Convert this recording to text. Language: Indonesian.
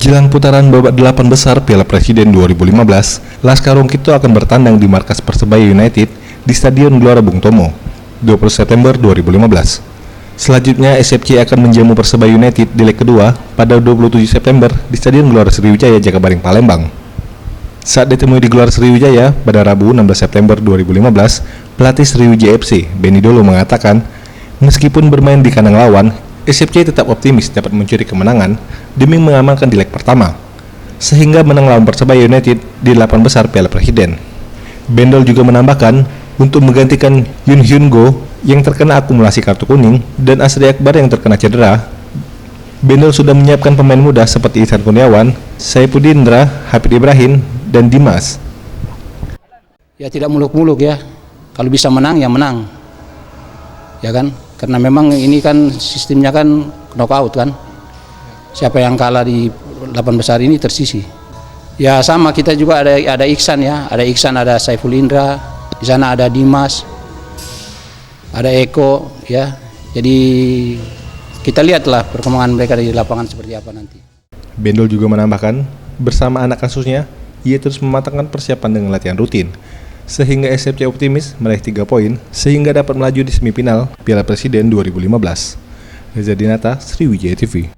Jelang putaran babak 8 besar Piala Presiden 2015, Laskar Rungkito akan bertandang di markas Persebaya United di Stadion Gelora Bung Tomo, 20 September 2015. Selanjutnya, SFC akan menjamu Persebaya United di leg kedua pada 27 September di Stadion Gelora Sriwijaya, Jakabaring, Palembang. Saat ditemui di Gelora Sriwijaya pada Rabu 16 September 2015, pelatih Sriwijaya FC, Benny Dolo, mengatakan meskipun bermain di kandang lawan, SFC tetap optimis dapat mencuri kemenangan demi mengamankan di leg pertama, sehingga menang lawan Persebaya United di 8 besar Piala Presiden. Bendol juga menambahkan, untuk menggantikan Yoon Hyun Go yang terkena akumulasi kartu kuning dan Asri Akbar yang terkena cedera, Bendol sudah menyiapkan pemain muda seperti Ihsan Kurniawan, Saifuddin Indra, Hafid Ibrahim, dan Dimas. Ya tidak muluk-muluk ya, kalau bisa menang ya menang, ya kan? Karena memang ini kan sistemnya kan knockout kan. Siapa yang kalah di 8 besar ini tersisi. Ya sama, kita juga ada Ihsan ya, ada Ihsan, ada Saiful Indra, di sana ada Dimas, ada Eko ya. Jadi kita lihatlah perkembangan mereka di lapangan seperti apa nanti. Bendol juga menambahkan, bersama anak asuhnya, ia terus mematangkan persiapan dengan latihan rutin, sehingga SFC optimis meraih 3 poin sehingga dapat melaju di semifinal Piala Presiden 2015. Reza Dinata, Sriwijaya TV.